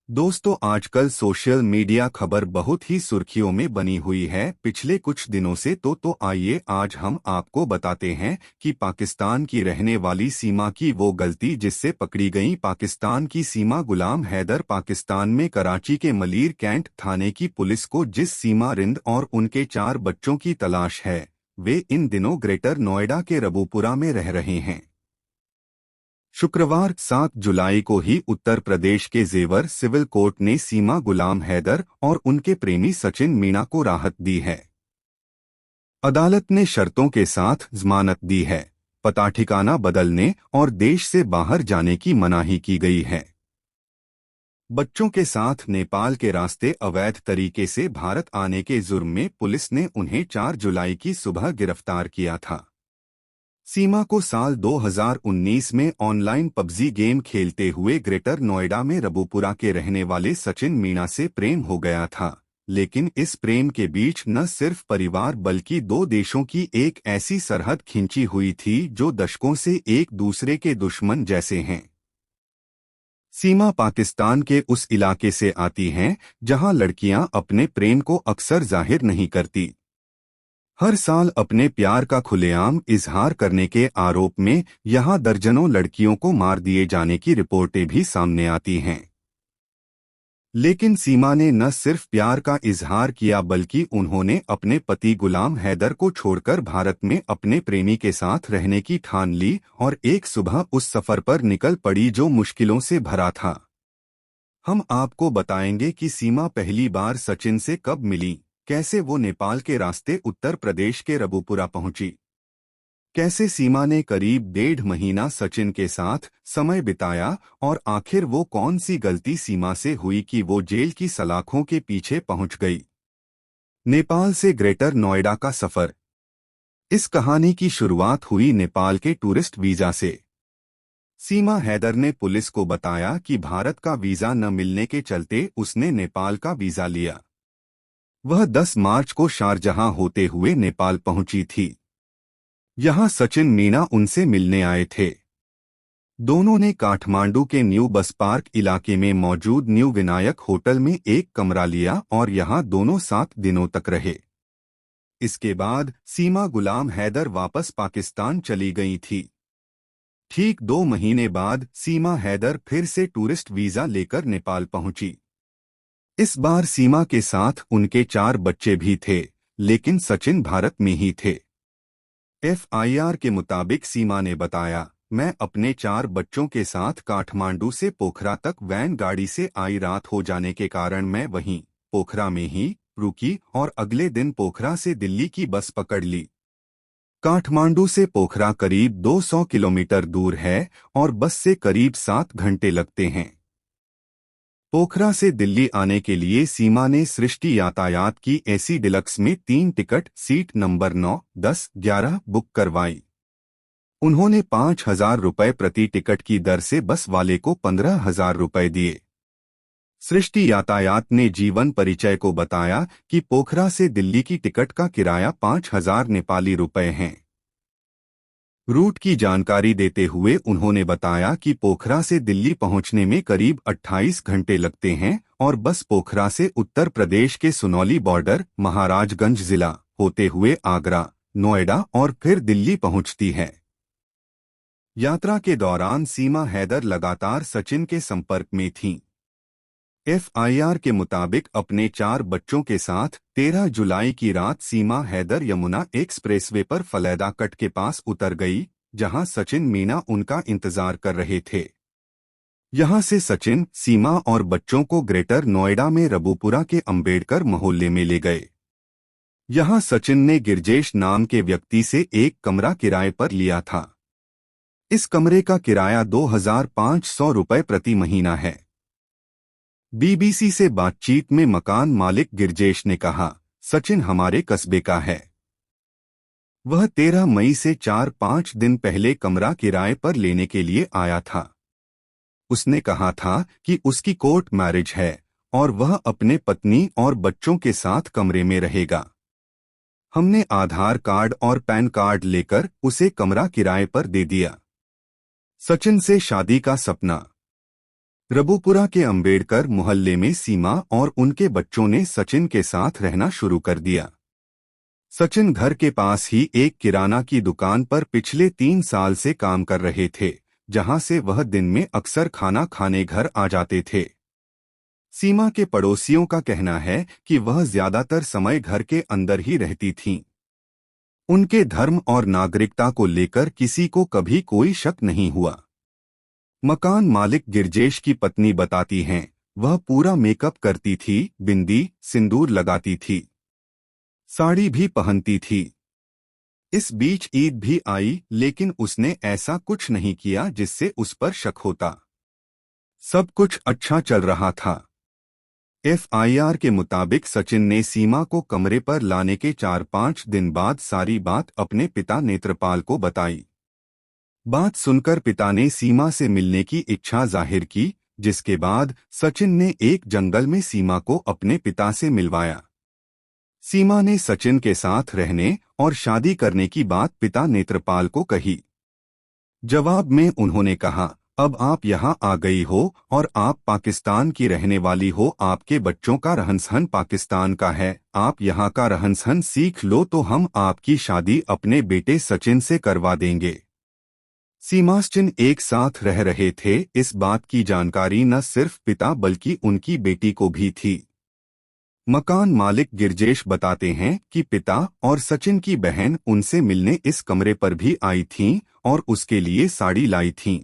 दोस्तों, आजकल social media खबर बहुत ही सुर्खियों में बनी हुई है पिछले कुछ दिनों से। तो आइए आज हम आपको बताते हैं कि पाकिस्तान की रहने वाली सीमा की वो गलती जिससे पकड़ी गई पाकिस्तान की सीमा गुलाम हैदर। पाकिस्तान में कराची के मलीर कैंट थाने की पुलिस को जिस सीमा रिंद और उनके 4 बच्चों की तलाश है, वे इन दिनों ग्रेटर नोएडा के रबूपुरा में रह रहे हैं। शुक्रवार 7 जुलाई को ही उत्तर प्रदेश के जेवर सिविल कोर्ट ने सीमा गुलाम हैदर और उनके प्रेमी सचिन मीणा को राहत दी है। अदालत ने शर्तों के साथ जमानत दी है, पता ठिकाना बदलने और देश से बाहर जाने की मनाही की गई है। बच्चों के साथ नेपाल के रास्ते अवैध तरीके से भारत आने के जुर्म में पुलिस ने उन्हें 4 जुलाई की सुबह गिरफ्तार किया था। सीमा को साल 2019 में ऑनलाइन पबजी गेम खेलते हुए ग्रेटर नोएडा में रबूपुरा के रहने वाले सचिन मीणा से प्रेम हो गया था, लेकिन इस प्रेम के बीच न सिर्फ परिवार बल्कि दो देशों की एक ऐसी सरहद खिंची हुई थी जो दशकों से एक दूसरे के दुश्मन जैसे हैं। सीमा पाकिस्तान के उस इलाके से आती हैं जहां लड़कियां अपने प्रेम को अक्सर जाहिर नहीं करती। हर साल अपने प्यार का खुलेआम इजहार करने के आरोप में यहां दर्जनों लड़कियों को मार दिए जाने की रिपोर्टें भी सामने आती हैं। लेकिन सीमा ने न सिर्फ प्यार का इजहार किया बल्कि उन्होंने अपने पति गुलाम हैदर को छोड़कर भारत में अपने प्रेमी के साथ रहने की ठान ली और एक सुबह उस सफर पर निकल पड़ी जो मुश्किलों से भरा था। हम आपको बताएंगे कि सीमा पहली बार सचिन से कब मिली, कैसे वो नेपाल के रास्ते उत्तर प्रदेश के रबूपुरा पहुंची, कैसे सीमा ने करीब 1.5 महीना सचिन के साथ समय बिताया और आखिर वो कौन सी गलती सीमा से हुई कि वो जेल की सलाखों के पीछे पहुंच गई। नेपाल से ग्रेटर नोएडा का सफर। इस कहानी की शुरुआत हुई नेपाल के टूरिस्ट वीजा से। सीमा हैदर ने पुलिस को बताया कि भारत का वीजा न मिलने के चलते उसने नेपाल का वीजा लिया। वह 10 मार्च को शारजहां होते हुए नेपाल पहुंची थी। यहां सचिन मीणा उनसे मिलने आए थे। दोनों ने काठमांडू के न्यू बस पार्क इलाके में मौजूद न्यू विनायक होटल में एक कमरा लिया और यहां दोनों 7 दिनों तक रहे। इसके बाद सीमा गुलाम हैदर वापस पाकिस्तान चली गई थी। ठीक 2 महीने बाद सीमा हैदर फिर से टूरिस्ट वीजा लेकर नेपाल पहुंची। इस बार सीमा के साथ उनके 4 बच्चे भी थे, लेकिन सचिन भारत में ही थे। एफआईआर के मुताबिक सीमा ने बताया, मैं अपने 4 बच्चों के साथ काठमांडू से पोखरा तक वैन गाड़ी से आई। रात हो जाने के कारण मैं वहीं पोखरा में ही रुकी और अगले दिन पोखरा से दिल्ली की बस पकड़ ली। काठमांडू से पोखरा करीब 200 किलोमीटर दूर है और बस से करीब 7 घंटे लगते हैं। पोखरा से दिल्ली आने के लिए सीमा ने सृष्टि यातायात की एसी डिलक्स में 3 टिकट सीट नंबर 9, 10, 11 बुक करवाई। उन्होंने 5,000 रुपये प्रति टिकट की दर से बस वाले को 15,000 रुपये दिए। सृष्टि यातायात ने जीवन परिचय को बताया कि पोखरा से दिल्ली की टिकट का किराया 5,000 नेपाली रुपये हैं। रूट की जानकारी देते हुए उन्होंने बताया कि पोखरा से दिल्ली पहुंचने में करीब 28 घंटे लगते हैं और बस पोखरा से उत्तर प्रदेश के सुनौली बॉर्डर, महाराजगंज जिला होते हुए आगरा, नोएडा और फिर दिल्ली पहुंचती है। यात्रा के दौरान सीमा हैदर लगातार सचिन के संपर्क में थीं। एफआईआर के मुताबिक अपने 4 बच्चों के साथ 13 जुलाई की रात सीमा हैदर यमुना एक्सप्रेसवे पर फलैदा कट के पास उतर गई, जहां सचिन मीणा उनका इंतजार कर रहे थे। यहां से सचिन, सीमा और बच्चों को ग्रेटर नोएडा में रबूपुरा के अंबेडकर मोहल्ले में ले गए। यहां सचिन ने गिरजेश नाम के व्यक्ति से एक कमरा किराए पर लिया था। इस कमरे का किराया 2,500 रुपये प्रति महीना है। बीबीसी से बातचीत में मकान मालिक गिरजेश ने कहा, सचिन हमारे कस्बे का है। वह 13 मई से 4-5 दिन पहले कमरा किराए पर लेने के लिए आया था। उसने कहा था कि उसकी कोर्ट मैरिज है और वह अपने पत्नी और बच्चों के साथ कमरे में रहेगा। हमने आधार कार्ड और पैन कार्ड लेकर उसे कमरा किराए पर दे दिया। सचिन से शादी का सपना। रबुपुरा के अंबेडकर मोहल्ले में सीमा और उनके बच्चों ने सचिन के साथ रहना शुरू कर दिया। सचिन घर के पास ही एक किराना की दुकान पर पिछले 3 साल से काम कर रहे थे, जहां से वह दिन में अक्सर खाना खाने घर आ जाते थे। सीमा के पड़ोसियों का कहना है कि वह ज्यादातर समय घर के अंदर ही रहती थीं। उनके धर्म और नागरिकता को लेकर किसी को कभी कोई शक नहीं हुआ। मकान मालिक गिरजेश की पत्नी बताती हैं, वह पूरा मेकअप करती थी, बिंदी, सिंदूर लगाती थी, साड़ी भी पहनती थी। इस बीच ईद भी आई, लेकिन उसने ऐसा कुछ नहीं किया जिससे उस पर शक होता। सब कुछ अच्छा चल रहा था। एफआईआर के मुताबिक सचिन ने सीमा को कमरे पर लाने के 4-5 दिन बाद सारी बात अपने पिता नेत्रपाल को बताई। बात सुनकर पिता ने सीमा से मिलने की इच्छा जाहिर की, जिसके बाद सचिन ने एक जंगल में सीमा को अपने पिता से मिलवाया। सीमा ने सचिन के साथ रहने और शादी करने की बात पिता नेत्रपाल को कही। जवाब में उन्होंने कहा, अब आप यहाँ आ गई हो और आप पाकिस्तान की रहने वाली हो, आपके बच्चों का रहन-सहन पाकिस्तान का है, आप यहाँ का रहन-सहन सीख लो तो हम आपकी शादी अपने बेटे सचिन से करवा देंगे। सीमा सचिन एक साथ रह रहे थे, इस बात की जानकारी न सिर्फ पिता बल्कि उनकी बेटी को भी थी। मकान मालिक गिरजेश बताते हैं कि पिता और सचिन की बहन उनसे मिलने इस कमरे पर भी आई थीं और उसके लिए साड़ी लाई थीं।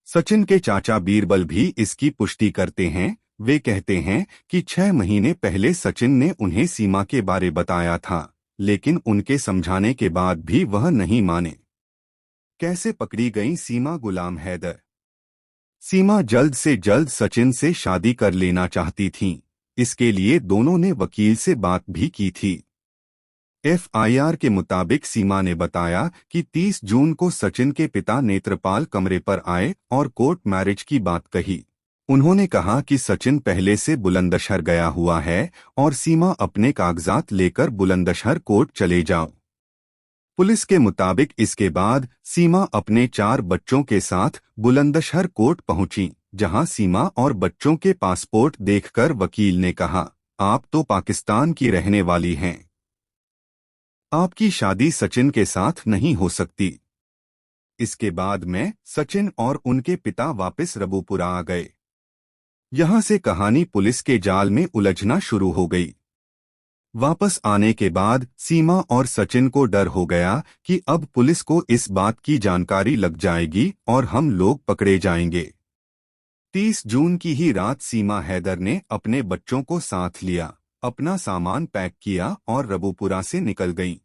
सचिन के चाचा बीरबल भी इसकी पुष्टि करते हैं। वे कहते हैं कि 6 महीने पहले सचिन ने उन्हें सीमा के बारे बताया था, लेकिन उनके समझाने के बाद भी वह नहीं माने। कैसे पकड़ी गई सीमा गुलाम हैदर? सीमा जल्द से जल्द सचिन से शादी कर लेना चाहती थीं। इसके लिए दोनों ने वकील से बात भी की थी। एफआईआर के मुताबिक सीमा ने बताया कि 30 जून को सचिन के पिता नेत्रपाल कमरे पर आए और कोर्ट मैरिज की बात कही। उन्होंने कहा कि सचिन पहले से बुलंदशहर गया हुआ है और सीमा अपने कागजात लेकर बुलंदशहर कोर्ट चले जाओ। पुलिस के मुताबिक इसके बाद सीमा अपने 4 बच्चों के साथ बुलंदशहर कोर्ट पहुंची, जहां सीमा और बच्चों के पासपोर्ट देखकर वकील ने कहा, आप तो पाकिस्तान की रहने वाली हैं, आपकी शादी सचिन के साथ नहीं हो सकती। इसके बाद में सचिन और उनके पिता वापस रबुपुरा आ गए। यहां से कहानी पुलिस के जाल में उलझना शुरू हो गई। वापस आने के बाद सीमा और सचिन को डर हो गया कि अब पुलिस को इस बात की जानकारी लग जाएगी और हम लोग पकड़े जाएंगे। 30 जून की ही रात सीमा हैदर ने अपने बच्चों को साथ लिया, अपना सामान पैक किया और रबुपुरा से निकल गईं।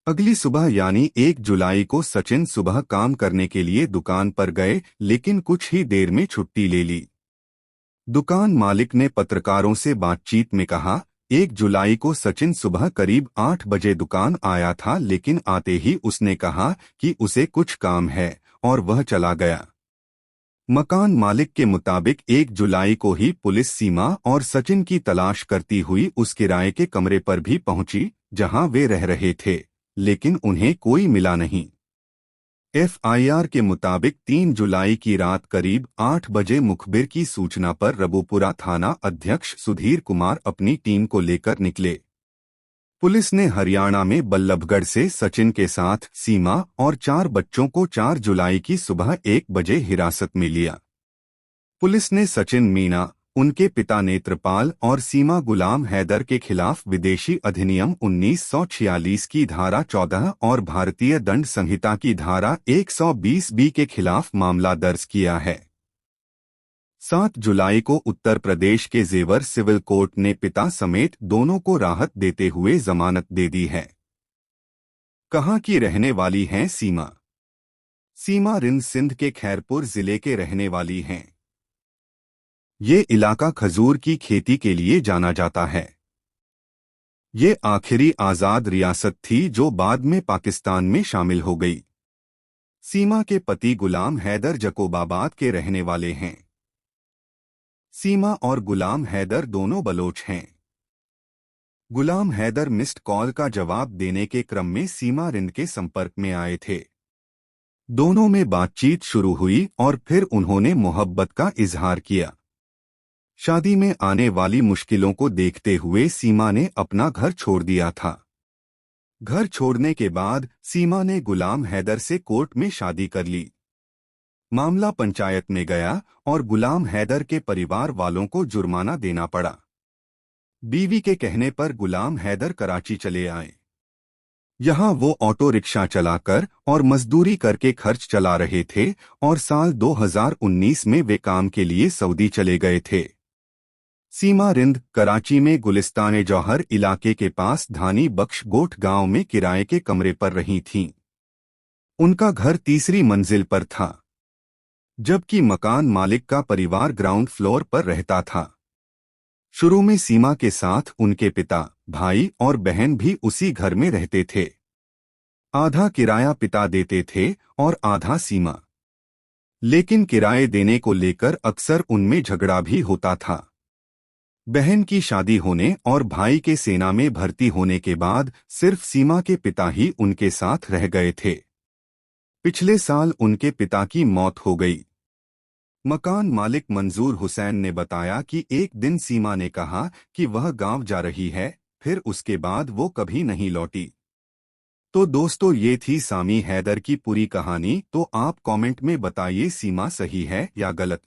अगली सुबह यानी 1 जुलाई को सचिन सुबह काम करने के लिए दुकान पर गए, लेकिन कुछ ही देर में छुट्टी ले ली। दुकान मालिक ने पत्रकारों से बातचीत में कहा, 1 जुलाई को सचिन सुबह करीब 8 बजे दुकान आया था, लेकिन आते ही उसने कहा कि उसे कुछ काम है और वह चला गया। मकान मालिक के मुताबिक 1 जुलाई को ही पुलिस सीमा और सचिन की तलाश करती हुई उस किराए के कमरे पर भी पहुंची, जहां वे रह रहे थे, लेकिन उन्हें कोई मिला नहीं। एफआईआर के मुताबिक 3 जुलाई की रात करीब 8 बजे मुखबिर की सूचना पर रबुपुरा थाना अध्यक्ष सुधीर कुमार अपनी टीम को लेकर निकले। पुलिस ने हरियाणा में बल्लभगढ़ से सचिन के साथ सीमा और 4 बच्चों को 4 जुलाई की सुबह 1 बजे हिरासत में लिया। पुलिस ने सचिन मीणा, उनके पिता नेत्रपाल और सीमा गुलाम हैदर के खिलाफ विदेशी अधिनियम 1946 की धारा 14 और भारतीय दंड संहिता की धारा 120 बी के खिलाफ मामला दर्ज किया है। 7 जुलाई को उत्तर प्रदेश के जेवर सिविल कोर्ट ने पिता समेत दोनों को राहत देते हुए जमानत दे दी है। कहां की रहने वाली हैं सीमा? सीमा रिंद सिंध के खैरपुर जिले के रहने वाली हैं। ये इलाका खजूर की खेती के लिए जाना जाता है। ये आखिरी आज़ाद रियासत थी जो बाद में पाकिस्तान में शामिल हो गई। सीमा के पति गुलाम हैदर जकोबाबाद के रहने वाले हैं। सीमा और गुलाम हैदर दोनों बलोच हैं। गुलाम हैदर मिस्ड कॉल का जवाब देने के क्रम में सीमा रिंद के संपर्क में आए थे। दोनों में बातचीत शुरू हुई और फिर उन्होंने मोहब्बत का इजहार किया। शादी में आने वाली मुश्किलों को देखते हुए सीमा ने अपना घर छोड़ दिया था। घर छोड़ने के बाद सीमा ने गुलाम हैदर से कोर्ट में शादी कर ली। मामला पंचायत में गया और गुलाम हैदर के परिवार वालों को जुर्माना देना पड़ा। बीवी के कहने पर गुलाम हैदर कराची चले आए। यहाँ वो ऑटो रिक्शा चलाकर और मजदूरी करके खर्च चला रहे थे और साल 2019 में वे काम के लिए सऊदी चले गए थे। सीमा रिंद कराची में गुलिस्तान जौहर इलाके के पास धानी बख्श गोठ गांव में किराए के कमरे पर रही थीं। उनका घर तीसरी मंजिल पर था, जबकि मकान मालिक का परिवार ग्राउंड फ्लोर पर रहता था। शुरू में सीमा के साथ उनके पिता, भाई और बहन भी उसी घर में रहते थे। आधा किराया पिता देते थे और आधा सीमा, लेकिन किराए देने को लेकर अक्सर उनमें झगड़ा भी होता था। बहन की शादी होने और भाई के सेना में भर्ती होने के बाद सिर्फ सीमा के पिता ही उनके साथ रह गए थे। पिछले साल उनके पिता की मौत हो गई। मकान मालिक मंजूर हुसैन ने बताया कि एक दिन सीमा ने कहा कि वह गांव जा रही है, फिर उसके बाद वो कभी नहीं लौटी। तो दोस्तों, ये थी सामी हैदर की पूरी कहानी। तो आप कमेंट में बताइए सीमा सही है या गलत।